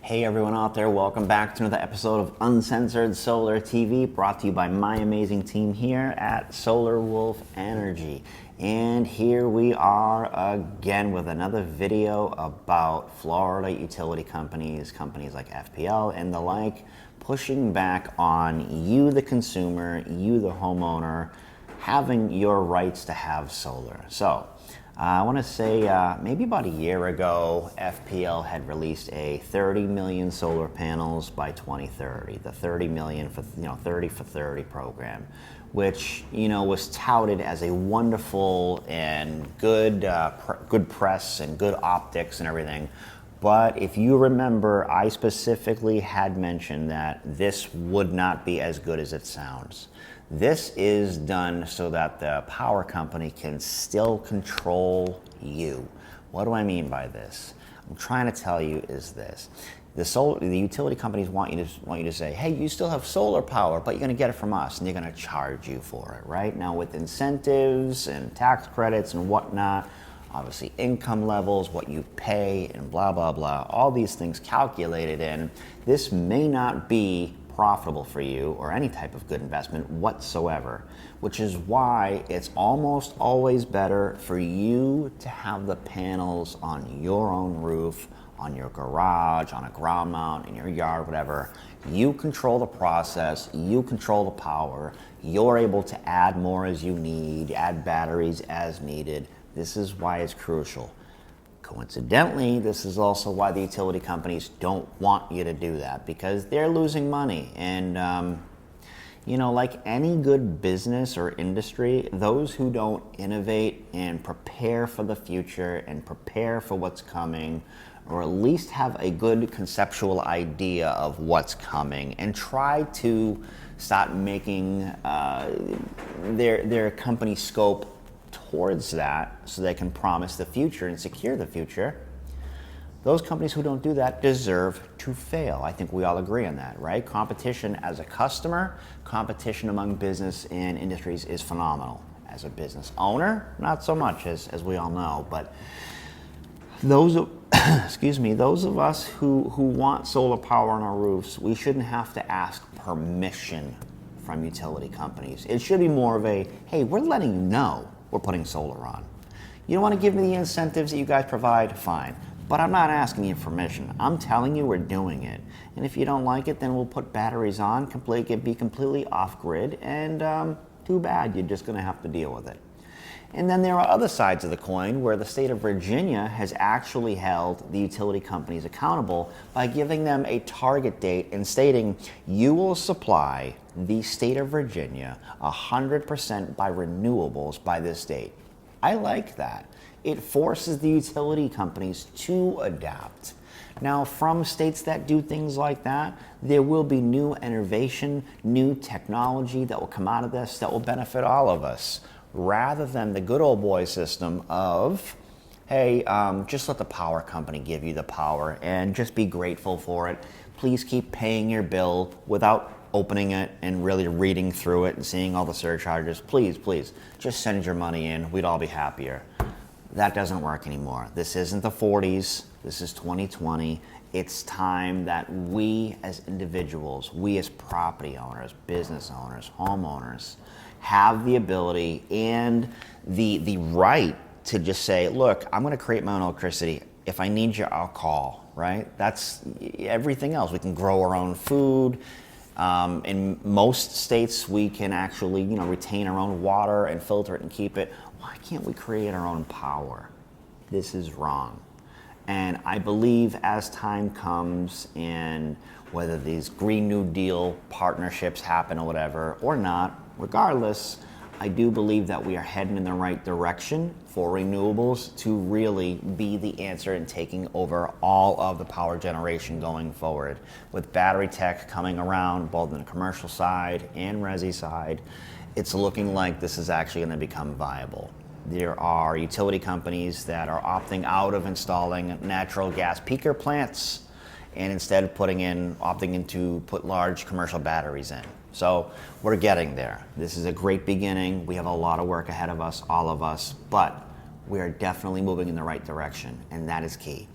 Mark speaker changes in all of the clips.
Speaker 1: Hey everyone out there, welcome back to another episode of Uncensored Solar TV, brought to you by my amazing team here at Solar Wolf Energy. And here we are again with another video about Florida utility companies like FPL and the like, pushing back on you the consumer, you the homeowner, having your rights to have solar. So I want to say maybe about a year ago, FPL had released a 30 million solar panels by 2030, the 30 million for 30 for 30 program, which was touted as a wonderful and good press and good optics and everything. But if you remember, I specifically had mentioned that this would not be as good as it sounds. This is done so that the power company can still control you. What do I mean by this? I'm trying to tell you is this. The utility companies want you to say, hey, you still have solar power, but you're going to get it from us, and they're going to charge you for it, right? Now with incentives and tax credits and whatnot, obviously income levels, what you pay, and blah, blah, blah, all these things calculated in, this may not be profitable for you or any type of good investment whatsoever, which is why it's almost always better for you to have the panels on your own roof, on your garage, on a ground mount, in your yard, whatever. You control the process, you control the power, you're able to add more as you need, add batteries as needed. This is why it's crucial. Coincidentally, this is also why the utility companies don't want you to do that, because they're losing money. And, like any good business or industry, those who don't innovate and prepare for the future and prepare for what's coming, or at least have a good conceptual idea of what's coming and try to start making their company scope towards that so they can promise the future and secure the future, those companies who don't do that deserve to fail. I think we all agree on that, right? Competition as a customer, competition among business and industries is phenomenal. As a business owner, not so much, as we all know. But those those of us who want solar power on our roofs, we shouldn't have to ask permission from utility companies. It should be more of a, hey, we're letting you know we're putting solar on. You don't want to give me the incentives that you guys provide? Fine. But I'm not asking you permission. I'm telling you we're doing it. And if you don't like it, then we'll put batteries on, be completely off-grid, and too bad, you're just going to have to deal with it. And then there are other sides of the coin where the state of Virginia has actually held the utility companies accountable by giving them a target date and stating, you will supply the state of Virginia 100% by renewables by this date. I like that. It forces the utility companies to adapt. Now, from states that do things like that, there will be new innovation, new technology that will come out of this that will benefit all of us, rather than the good old boy system of, hey, just let the power company give you the power and just be grateful for it. Please keep paying your bill without opening it and really reading through it and seeing all the surcharges. Please, just send your money in. We'd all be happier. That doesn't work anymore. This isn't the 40s. This is 2020. It's time that we as individuals, we as property owners, business owners, homeowners, have the ability and the right to just say, look, I'm going to create my own electricity. If I need you, I'll call, right? That's everything else. We can grow our own food. In most states, we can actually, retain our own water and filter it and keep it. Why can't we create our own power? This is wrong. And I believe as time comes, and whether these Green New Deal partnerships happen or whatever, or not, regardless, I do believe that we are heading in the right direction for renewables to really be the answer in taking over all of the power generation going forward. With battery tech coming around, both on the commercial side and resi side, it's looking like this is actually going to become viable. There are utility companies that are opting out of installing natural gas peaker plants and instead opting in to put large commercial batteries in. So we're getting there. This is a great beginning. We have a lot of work ahead of us, all of us, but we are definitely moving in the right direction, and that is key.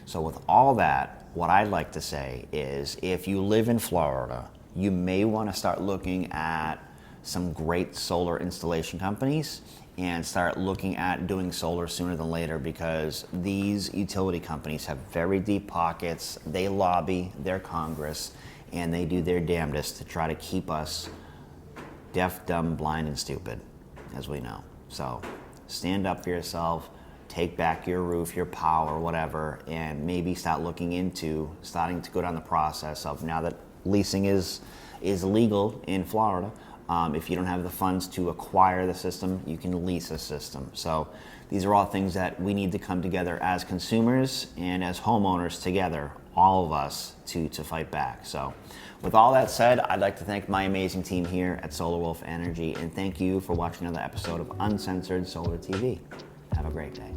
Speaker 1: So with all that, what I'd like to say is if you live in Florida, you may want to start looking at some great solar installation companies and start looking at doing solar sooner than later, because these utility companies have very deep pockets. They lobby their Congress and they do their damnedest to try to keep us deaf, dumb, blind, and stupid, as we know. So stand up for yourself, take back your roof, your power, whatever, and maybe start looking into starting to go down the process of, now that leasing is legal in Florida, if you don't have the funds to acquire the system, you can lease a system. So these are all things that we need to come together as consumers and as homeowners together, all of us, to fight back. So with all that said, I'd like to thank my amazing team here at Solar Wolf Energy, and thank you for watching another episode of Uncensored Solar TV. Have a great day.